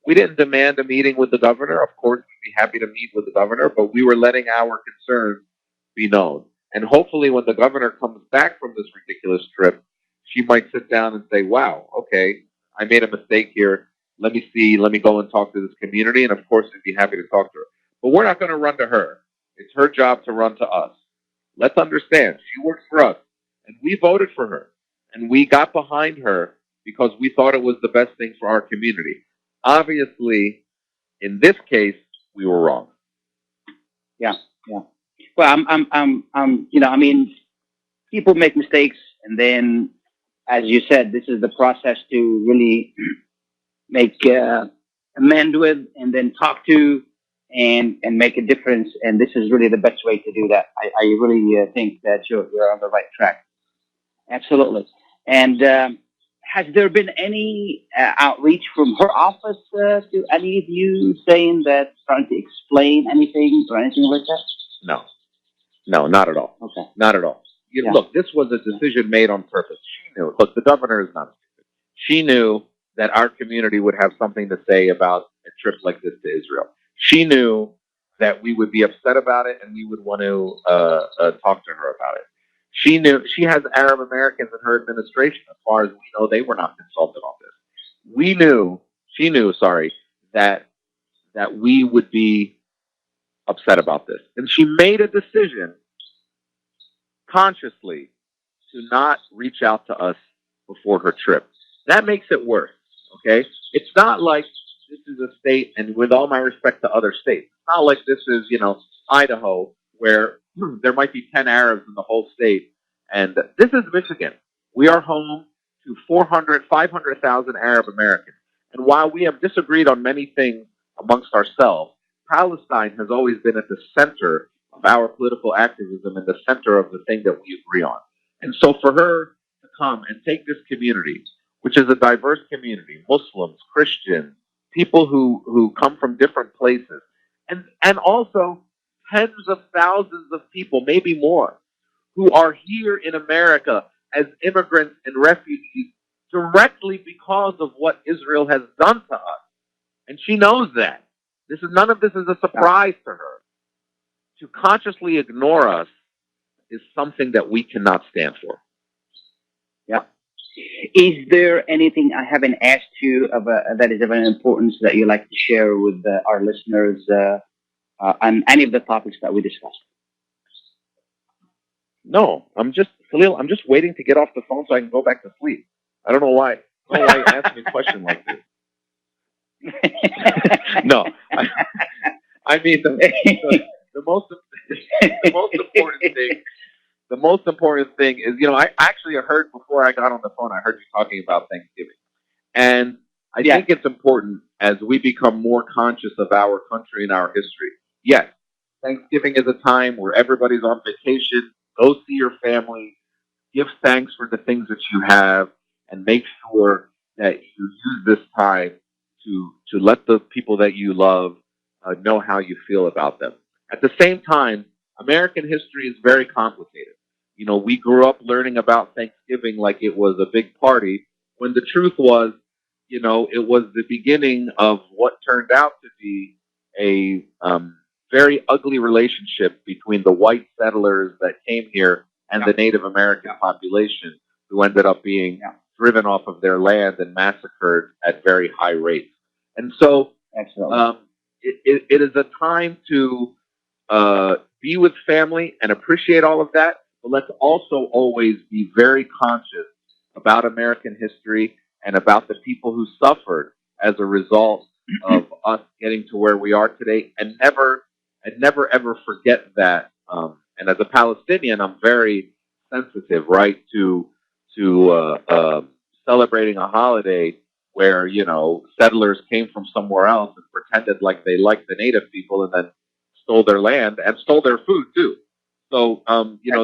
Speaker 5: We didn't demand a meeting with the governor. Of course, we'd be happy to meet with the governor, but we were letting our concerns be known. And hopefully when the governor comes back from this ridiculous trip, she might sit down and say, wow, okay, I made a mistake here. Let me go and talk to this community. And of course, we'd be happy to talk to her. But we're not going to run to her. It's her job to run to us. Let's understand, she works for us. And we voted for her. And we got behind her because we thought it was the best thing for our community. Obviously, in this case, we were wrong.
Speaker 3: Yeah, yeah. Well, you know, I mean, people make mistakes, and then, as you said, this is the process to really make amend with, and then talk to, and make a difference. And this is really the best way to do that. I really think that you're on the right track. Absolutely. And has there been any outreach from her office to any of you saying that, trying to explain anything or anything like that?
Speaker 5: No, not at all.
Speaker 3: Okay.
Speaker 5: Not at all. Look, this was a decision made on purpose. She knew. Look, the governor is not stupid. She knew that our community would have something to say about a trip like this to Israel. She knew that we would be upset about it and we would want to talk to her about it. She knew. She has Arab Americans in her administration. As far as we know, they were not consulted on this. We knew. She knew. Sorry, that we would be upset about this, and she made a decision consciously to not reach out to us before her trip. That makes it worse. Okay, it's not like this is a state, and with all my respect to other states, it's not like this is, you know, Idaho, where there might be 10 Arabs in the whole state. And this is Michigan. We are home to 500,000 Arab Americans. And while we have disagreed on many things amongst ourselves, Palestine has always been at the center of our political activism and the center of the thing that we agree on. And so for her to come and take this community, which is a diverse community, Muslims, Christians, people who come from different places, and also tens of thousands of people, maybe more, who are here in America as immigrants and refugees directly because of what Israel has done to us. And she knows that. None of this is a surprise to her. To consciously ignore us is something that we cannot stand for.
Speaker 3: Yeah. Is there anything I haven't asked you that is of an importance that you like to share with our listeners on any of the topics that we discussed?
Speaker 5: No, Khalil, I'm just waiting to get off the phone so I can go back to sleep. I don't know why. I don't know why you asked me a question like this. No, I mean the most important thing is, you know, I actually heard before I got on the phone, I heard you talking about Thanksgiving, and I think it's important as we become more conscious of our country and our history. Yes, Thanksgiving is a time where everybody's on vacation. Go see your family. Give thanks for the things that you have, and make sure that you use this time to let the people that you love know how you feel about them. At the same time, American history is very complicated. You know, we grew up learning about Thanksgiving like it was a big party, when the truth was, you know, it was the beginning of what turned out to be a very ugly relationship between the white settlers that came here and the Native American population, who ended up being driven off of their land and massacred at very high rates. And so it is a time to be with family and appreciate all of that, but let's also always be very conscious about American history and about the people who suffered as a result of us getting to where we are today, and never ever forget that. And as a Palestinian, I'm very sensitive, right, to celebrating a holiday where, you know, settlers came from somewhere else and pretended like they liked the native people, and then stole their land and stole their food too. So, you know,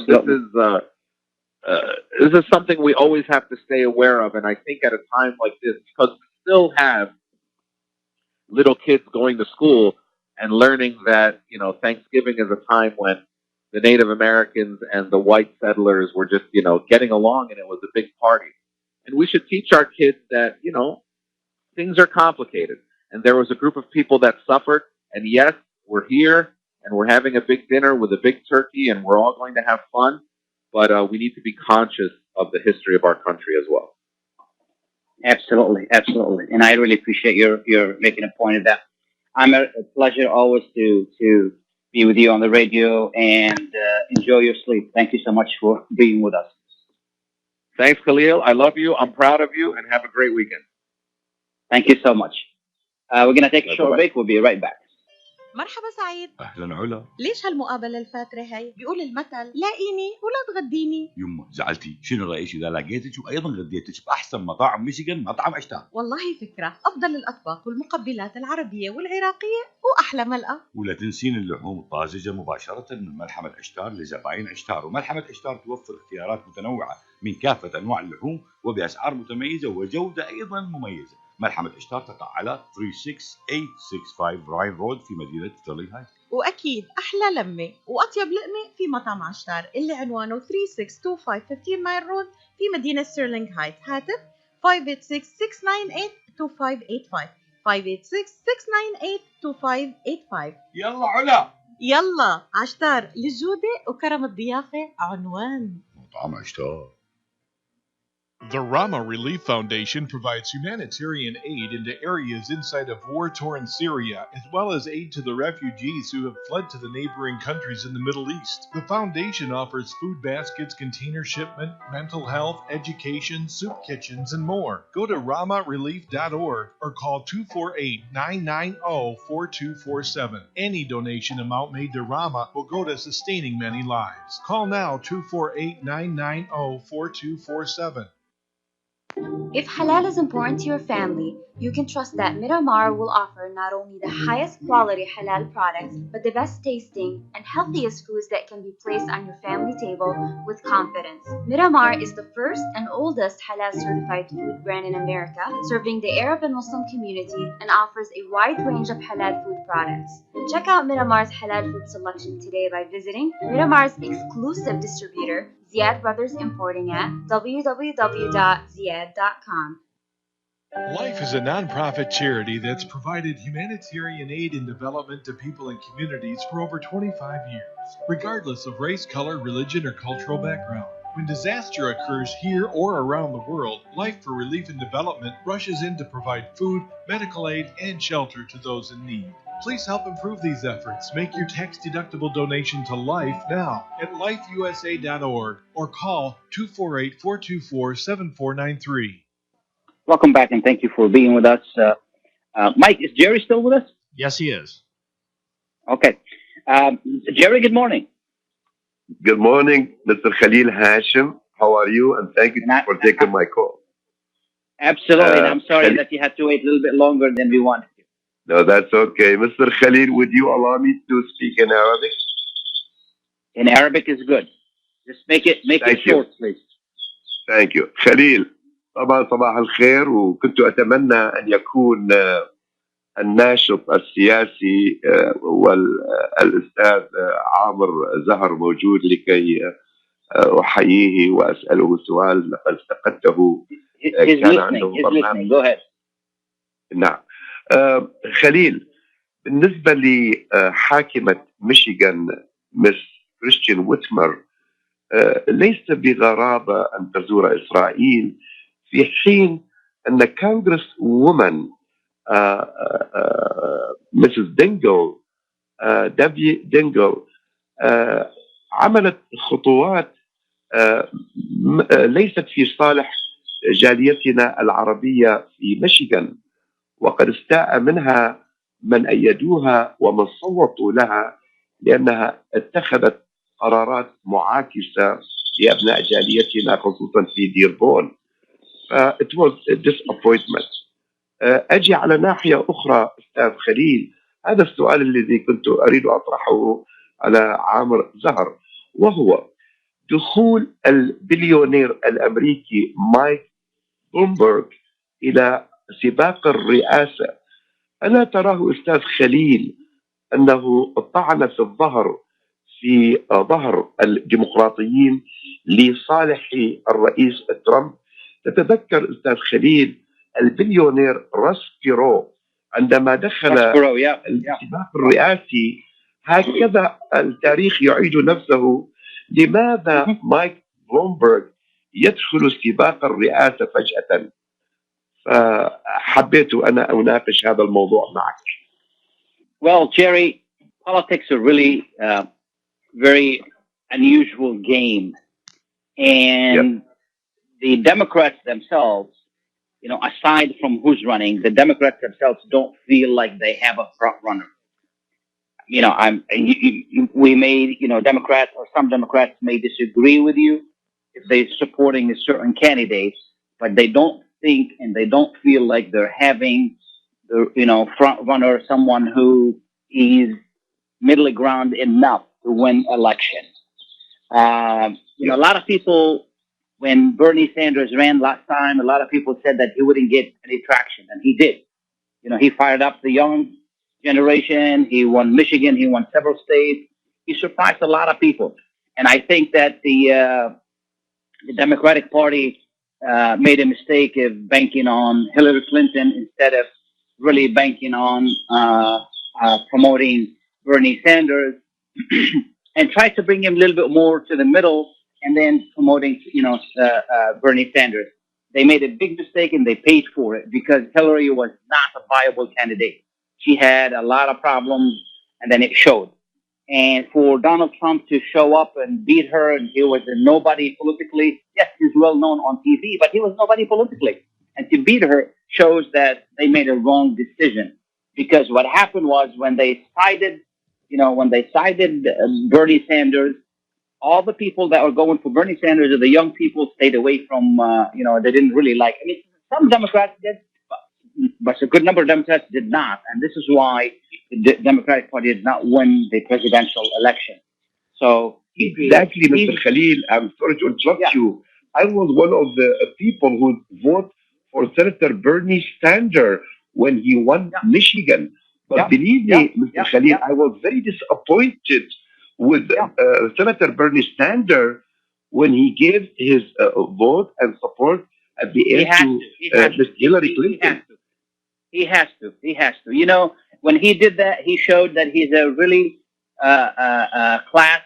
Speaker 5: this is something we always have to stay aware of. And I think at a time like this, because we still have little kids going to school and learning that, you know, Thanksgiving is a time when the Native Americans and the white settlers were just, you know, getting along, and it was a big party. And we should teach our kids that, you know, things are complicated. And there was a group of people that suffered. And yes, we're here and we're having a big dinner with a big turkey, and we're all going to have fun. But we need to be conscious of the history of our country as well.
Speaker 3: Absolutely, absolutely. And I really appreciate your making a point of that. I'm a pleasure always to be with you on the radio, and enjoy your sleep. Thank you so much for being with us.
Speaker 5: Thanks, Khalil. I love you. I'm proud of you, and have a great weekend.
Speaker 3: Thank you so much. We're going to take a short break. We'll be right back.
Speaker 12: مرحبا سعيد.
Speaker 13: اهلا علا.
Speaker 12: ليش هالمقابله الفاتره هي؟ بيقول المثل لاقيني ولا تغديني.
Speaker 13: يما زعلتي، شنو رايك اذا لقيتك وايضا غديتك باحسن مطاعم ميشيغان، مطعم عشتار؟
Speaker 12: والله فكره، افضل الاطباق والمقبلات العربيه والعراقيه واحلى ملقا.
Speaker 13: ولا تنسين اللحوم الطازجه مباشره من ملحمه عشتار لزباين عشتار. وملحمه عشتار توفر اختيارات متنوعه من كافه انواع اللحوم وباسعار متميزه وجوده ايضا مميزه. ملحمة عشتار تقع على 36865 راين رود في مدينة ستيرلينغ هايت.
Speaker 12: وأكيد أحلى لمة وأطيب لقمة في مطعم عشتار اللي عنوانه 3625 15 مايل رود في مدينة ستيرلينغ هايت. هاتف 586-698-2585 586-698-2585.
Speaker 13: يلا علا،
Speaker 12: يلا عشتار، للجودة وكرم الضيافة عنوان
Speaker 13: مطعم عشتار.
Speaker 6: The Rama Relief Foundation provides humanitarian aid into areas inside of war-torn Syria, as well as aid to the refugees who have fled to the neighboring countries in the Middle East. The foundation offers food baskets, container shipment, mental health, education, soup kitchens, and more. Go to ramarelief.org or call 248-990-4247. Any donation amount made to Rama will go to sustaining many lives. Call now 248-990-4247.
Speaker 7: If halal is important to your family, you can trust that Miramar will offer not only the highest quality halal products, but the best tasting and healthiest foods that can be placed on your family table with confidence. Miramar is the first and oldest halal certified food brand in America, serving the Arab and Muslim community, and offers a wide range of halal food products. Check out Miramar's halal food selection today by visiting Miramar's exclusive distributor, Ziad Brothers Importing, at www.ziad.com.
Speaker 6: Life is a nonprofit charity that's provided humanitarian aid and development to people and communities for over 25 years, regardless of race, color, religion, or cultural background. When disaster occurs here or around the world, Life for Relief and Development rushes in to provide food, medical aid, and shelter to those in need. Please help improve these efforts. Make your tax-deductible donation to Life now at lifeusa.org or call 248-424-7493.
Speaker 3: Welcome back, and thank you for being with us. Mike, is Jerry still with us?
Speaker 4: Yes, he is.
Speaker 3: Okay. Jerry, good morning.
Speaker 14: Good morning, Mr. Khalil Hachem. How are you? And thank you for taking my call.
Speaker 3: Absolutely, and I'm sorry that you had to wait a little bit longer than we wanted to.
Speaker 14: No, that's okay. Mr. Khalil, would you allow me to speak in Arabic?
Speaker 3: In Arabic is good. Just make it
Speaker 14: Thank you.
Speaker 3: short, please.
Speaker 14: Thank you. خليل، طبعا صباح الخير، وكنت أتمنى أن يكون الناشط السياسي والأستاذ عامر زهر موجود لكي أحييه وأسأله سؤال لقد افتقدته. كان عنده برنامج.
Speaker 3: Go ahead.
Speaker 14: نعم. خليل، بالنسبة لحاكمة ميشيغان مس كريستيان ويتمر، ليس بغرابة أن تزور إسرائيل في حين أن كونغرس وومن مسز دينجل دينجل عملت خطوات ليست في صالح جاليتنا العربية في ميشيغان، وقد استاء منها من أيدوها ومن صوتوا لها لأنها اتخذت قرارات معاكسة لأبناء جاليتنا خصوصا في ديربون. It was a disappointment. أجي على ناحية أخرى أستاذ خليل، هذا السؤال الذي كنت أريد أطرحه على عامر زهر، وهو دخول البليونير الأمريكي مايك بلومبرغ إلى سباق الرئاسة. ألا تراه أستاذ خليل أنه طعن في الظهر في ظهر الديمقراطيين لصالح الرئيس ترامب؟ تتذكر أستاذ خليل البليونير راس بيرو عندما دخل السباق الرئاسي؟ هكذا التاريخ يعيد نفسه. لماذا مايك بلومبرغ يدخل سباق الرئاسة فجأة؟ فحبيت أنا أناقش هذا الموضوع معك.
Speaker 3: Well, Jerry, politics are really very unusual game, and the Democrats themselves, aside from who's running, the Democrats themselves don't feel like they have a front runner. We may, Democrats or some Democrats may disagree with you if they're supporting a certain candidate, but they don't think and they don't feel like they're having the, front runner, someone who is middle ground enough to win election. A lot of people, when Bernie Sanders ran last time, a lot of people said that he wouldn't get any traction, and he did. He fired up the young generation. He won Michigan. He won several states. He surprised a lot of people. And I think that the Democratic Party made a mistake of banking on Hillary Clinton instead of really banking on promoting Bernie Sanders and tried to bring him a little bit more to the middle and then promoting, Bernie Sanders. They made a big mistake and they paid for it because Hillary was not a viable candidate. She had a lot of problems and then it showed. And for Donald Trump to show up and beat her, and he was a nobody politically. Yes, he's well known on TV, but he was nobody politically. And to beat her shows that they made a wrong decision. Because what happened was when they sided Bernie Sanders, all the people that were going for Bernie Sanders or the young people stayed away from, they didn't really like. I mean, some Democrats did, but a good number of Democrats did not. And this is why the Democratic Party did not win the presidential election. So
Speaker 14: exactly, Mr. Khalil, I'm sorry to interrupt you. I was one of the people who voted for Senator Bernie Sanders when he won Michigan. But believe me, Mr. Khalil, I was very disappointed with Senator Bernie Sanders when he gave his vote and support at the end to Hillary Clinton.
Speaker 3: He has to. When he did that, he showed that he's a really class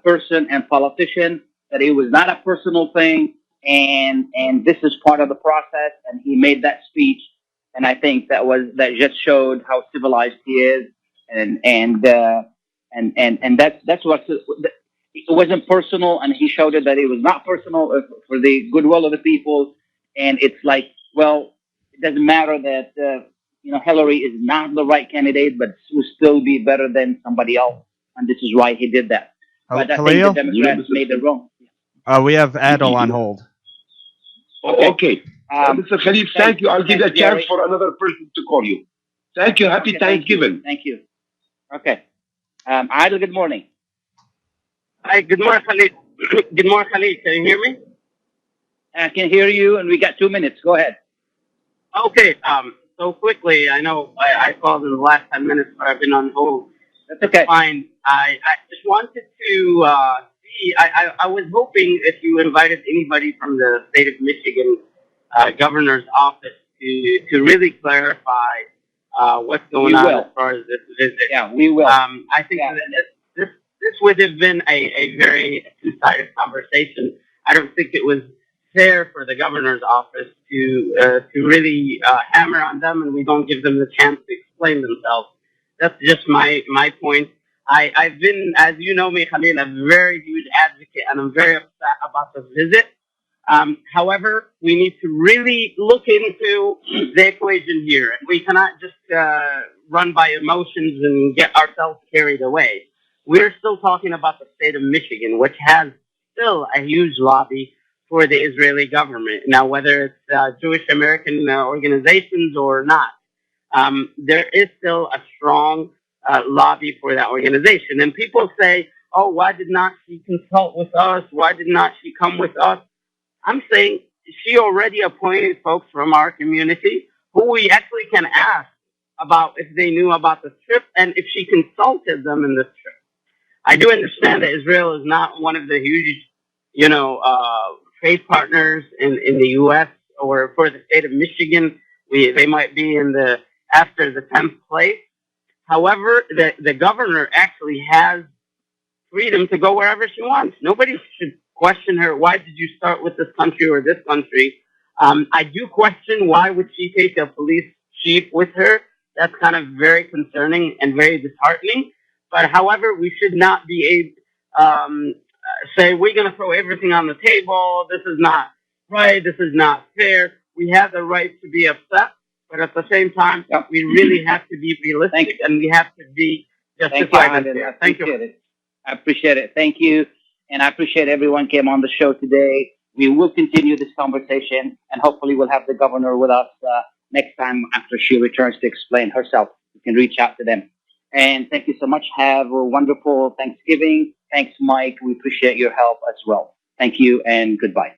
Speaker 3: person and politician, that it was not a personal thing, and this is part of the process, and he made that speech, and I think that just showed how civilized he is, and that's what it wasn't personal, and he showed it that it was not personal for the goodwill of the people, and it's like, well, it doesn't matter that Hillary is not the right candidate, but will still be better than somebody else, and this is why he did that. But I think the Democrats made it wrong.
Speaker 4: We have Adil on hold.
Speaker 14: Okay. Mr. Khalid, thank you. I'll give you a chance for another person to call you. Thank you. Happy Thanksgiving.
Speaker 3: Thank you. Okay. Adil, good morning.
Speaker 15: Hi, good morning, Khalid. Good morning, Khalid. Can you hear me?
Speaker 3: I can hear you, and we got 2 minutes. Go ahead.
Speaker 15: Okay. So quickly, I know I called in the last 10 minutes, but I've been on hold.
Speaker 3: That's okay.
Speaker 15: Fine. I just wanted to see. I was hoping if you invited anybody from the state of Michigan governor's office to really clarify what's going on as far as this visit.
Speaker 3: Yeah, we will.
Speaker 15: I think that this would have been a very two-sided conversation. I don't think it was fair for the governor's office to really hammer on them, and we don't give them the chance to explain themselves. That's just my point. I've been, as you know me, Khalil, a very huge advocate, and I'm very upset about the visit. However, we need to really look into the equation here. We cannot just run by emotions and get ourselves carried away. We're still talking about the state of Michigan, which has still a huge lobby for the Israeli government. Now, whether it's Jewish American organizations or not, there is still a strong lobby for that organization. And people say, oh, why did not she consult with us? Why did not she come with us? I'm saying she already appointed folks from our community who we actually can ask about if they knew about the trip and if she consulted them in this trip. I do understand that Israel is not one of the huge, trade partners in the U.S. or for the state of Michigan. They might be after the 10th place. However, the governor actually has freedom to go wherever she wants. Nobody should question her. Why did you start with this country or this country? I do question why would she take a police chief with her. That's kind of very concerning and very disheartening. But however, we should not be say we're going to throw everything on the table. This is not right. This is not fair. We have the right to be upset, but at the same time, we really have to be realistic and we have to be justified.
Speaker 3: Thank you. I appreciate it. Thank you. And I appreciate everyone came on the show today. We will continue this conversation, and hopefully we'll have the governor with us next time after she returns to explain herself. You can reach out to them. And thank you so much. Have a wonderful Thanksgiving. Thanks, Mike. We appreciate your help as well. Thank you and goodbye.